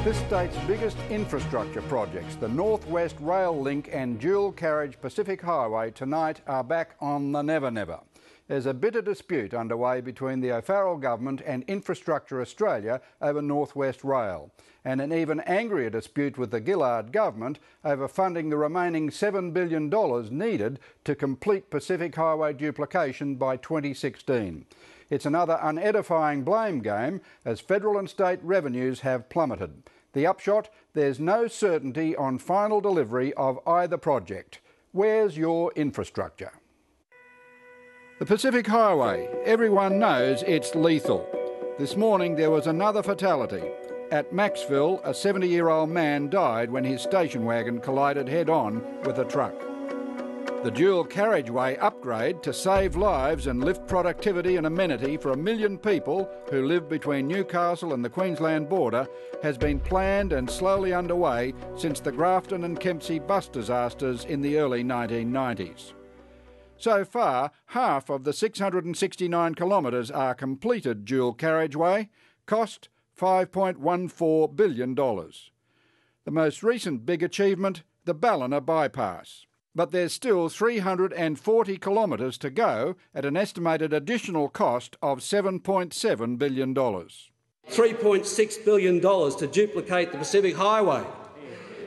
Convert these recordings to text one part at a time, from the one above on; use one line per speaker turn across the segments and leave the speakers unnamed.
This state's biggest infrastructure projects, the North West Rail Link and dual carriage Pacific Highway, tonight are back on the Never Never. There's a bitter dispute underway between the O'Farrell Government and Infrastructure Australia over North West Rail, and an even angrier dispute with the Gillard Government over funding the remaining $7 billion needed to complete Pacific Highway duplication by 2016. It's another unedifying blame game as federal and state revenues have plummeted. The upshot, there's no certainty on final delivery of either project. Where's your infrastructure? The Pacific Highway, everyone knows it's lethal. This morning there was another fatality. At Maxville, a 70-year-old man died when his station wagon collided head-on with a truck. The dual carriageway upgrade to save lives and lift productivity and amenity for 1 million people who live between Newcastle and the Queensland border has been planned and slowly underway since the Grafton and Kempsey bus disasters in the early 1990s. So far, half of the 669 kilometres are completed dual carriageway, cost $5.14 billion. The most recent big achievement, the Ballina bypass. But there's still 340 kilometres to go at an estimated additional cost of $7.7 billion.
$3.6 billion to duplicate the Pacific Highway,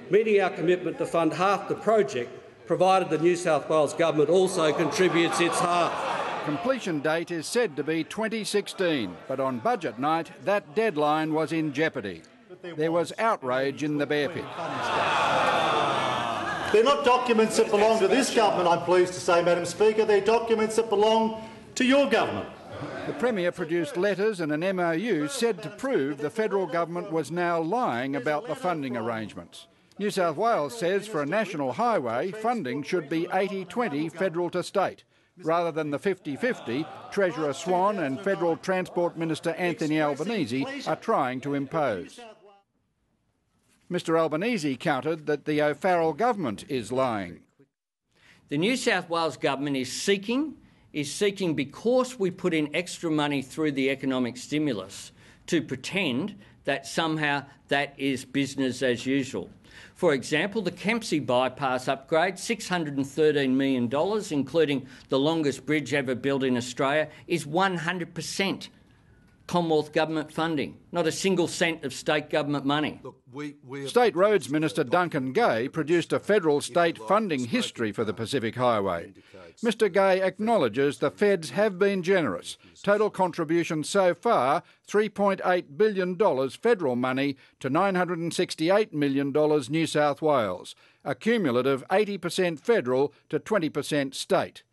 meeting our commitment to fund half the project, provided the New South Wales Government also contributes its half.
Completion date is said to be 2016, but on budget night that deadline was in jeopardy. There was outrage in the bear pit.
They're not documents that belong to this government, I'm pleased to say, Madam Speaker. They're documents that belong to your government.
The Premier produced letters and an MOU said to prove the federal government was now lying about the funding arrangements. New South Wales says for a national highway, funding should be 80-20 federal to state, rather than the 50-50 Treasurer Swan and Federal Transport Minister Anthony Albanese are trying to impose. Mr Albanese countered that the O'Farrell Government is lying.
The New South Wales Government is seeking because we put in extra money through the economic stimulus to pretend that somehow that is business as usual. For example, the Kempsey bypass upgrade, $613 million, including the longest bridge ever built in Australia, is 100% Commonwealth Government funding, not a single cent of state government money.
Look, State Roads Minister Duncan Gay produced a federal-state funding history for the Pacific Highway. Mr Gay acknowledges the feds have been generous. Total contribution so far, $3.8 billion federal money to $968 million New South Wales, a cumulative 80% federal to 20% state.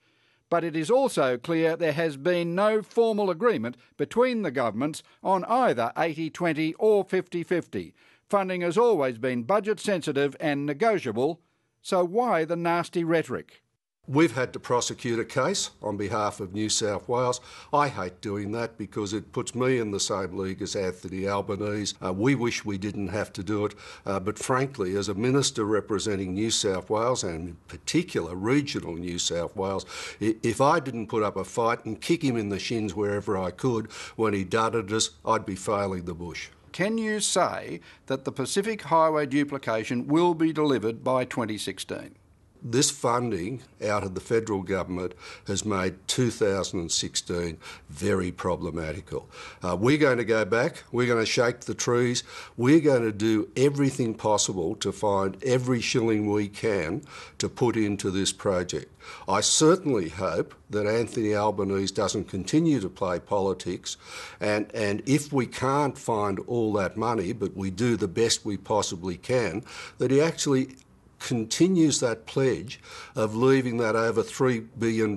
But it is also clear there has been no formal agreement between the governments on either 80-20 or 50-50. Funding has always been budget sensitive and negotiable, so why the nasty rhetoric?
We've had to prosecute a case on behalf of New South Wales. I hate doing that because it puts me in the same league as Anthony Albanese. We wish we didn't have to do it, but frankly, as a minister representing New South Wales, and in particular regional New South Wales, if I didn't put up a fight and kick him in the shins wherever I could when he dudded us, I'd be failing the bush.
Can you say that the Pacific Highway duplication will be delivered by 2016?
This funding out of the federal government has made 2016 very problematical. We're going to go back, we're going to shake the trees, we're going to do everything possible to find every shilling we can to put into this project. I certainly hope that Anthony Albanese doesn't continue to play politics, and if we can't find all that money, but we do the best we possibly can, that he actually continues that pledge of leaving that over $3 billion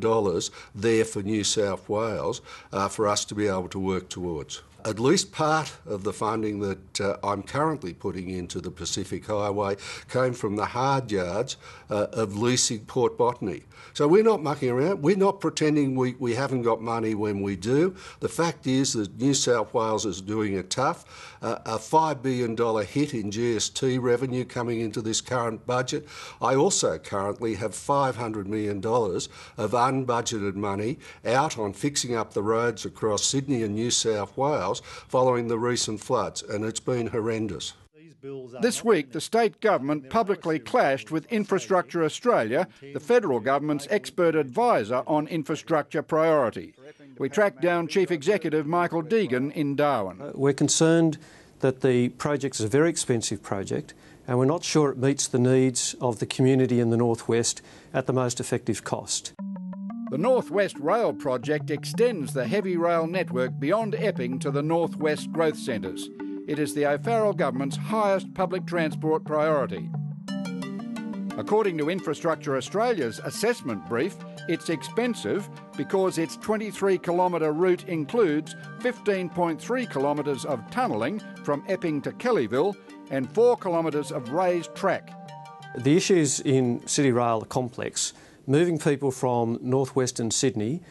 there for New South Wales for us to be able to work towards. At least part of the funding that I'm currently putting into the Pacific Highway came from the hard yards of leasing Port Botany. So we're not mucking around. We're not pretending we haven't got money when we do. The fact is that New South Wales is doing it tough. A $5 billion hit in GST revenue coming into this current budget. I also currently have $500 million of unbudgeted money out on fixing up the roads across Sydney and New South Wales following the recent floods, and it's been horrendous.
This week, the state government publicly clashed with Infrastructure Australia, the federal government's expert advisor on infrastructure priority. We tracked down Chief Executive Michael Deegan in Darwin.
We're concerned that the project is a very expensive project and we're not sure it meets the needs of the community in the northwest at the most effective cost.
The North West Rail project extends the heavy rail network beyond Epping to the northwest growth centres. It is the O'Farrell government's highest public transport priority. According to Infrastructure Australia's assessment brief, it's expensive because its 23-kilometre route includes 15.3 kilometres of tunnelling from Epping to Kellyville and 4 kilometres of raised track.
The issues in City Rail are complex. Moving people from northwestern Sydney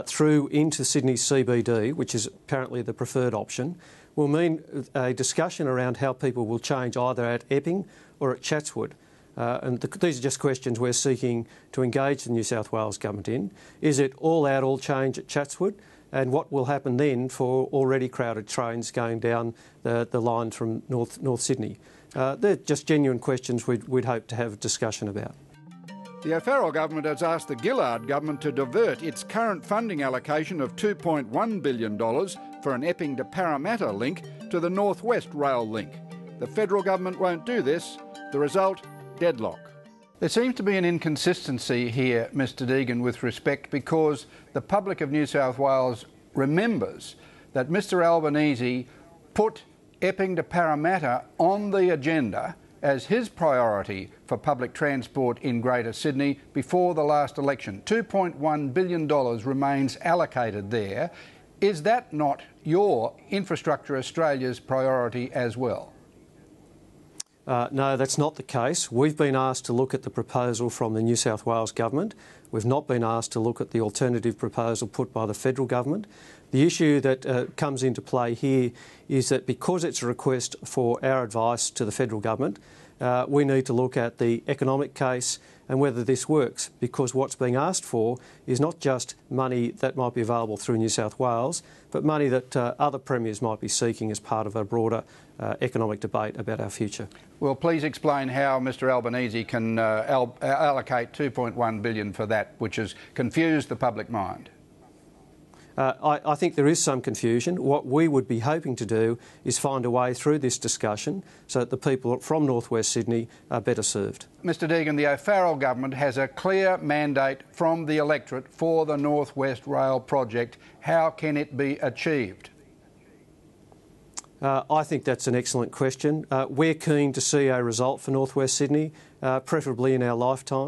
through into Sydney's CBD, which is apparently the preferred option, will mean a discussion around how people will change either at Epping or at Chatswood. These are just questions we're seeking to engage the New South Wales Government in. Is it all out, all change at Chatswood? And what will happen then for already crowded trains going down the line from North Sydney? They're just genuine questions we'd hope to have a discussion about.
The O'Farrell government has asked the Gillard government to divert its current funding allocation of $2.1 billion for an Epping to Parramatta link to the North West Rail link. The federal government won't do this. The result, deadlock. There seems to be an inconsistency here, Mr Deegan, with respect, because the public of New South Wales remembers that Mr Albanese put Epping to Parramatta on the agenda as his priority for public transport in Greater Sydney before the last election. $2.1 billion remains allocated there. Is that not your Infrastructure Australia's priority as well?
No, that's not the case. We've been asked to look at the proposal from the New South Wales Government. We've not been asked to look at the alternative proposal put by the federal government. The issue that comes into play here is that because it's a request for our advice to the federal government, we need to look at the economic case and whether this works, because what's being asked for is not just money that might be available through New South Wales, but money that other premiers might be seeking as part of a broader economic debate about our future.
Well, please explain how Mr Albanese can allocate $2.1 billion for that, which has confused the public mind.
I think there is some confusion. What we would be hoping to do is find a way through this discussion so that the people from North West Sydney are better served.
Mr Deegan, the O'Farrell government has a clear mandate from the electorate for the North West Rail project. How can it be achieved?
I think that's an excellent question. We're keen to see a result for North West Sydney, preferably in our lifetime.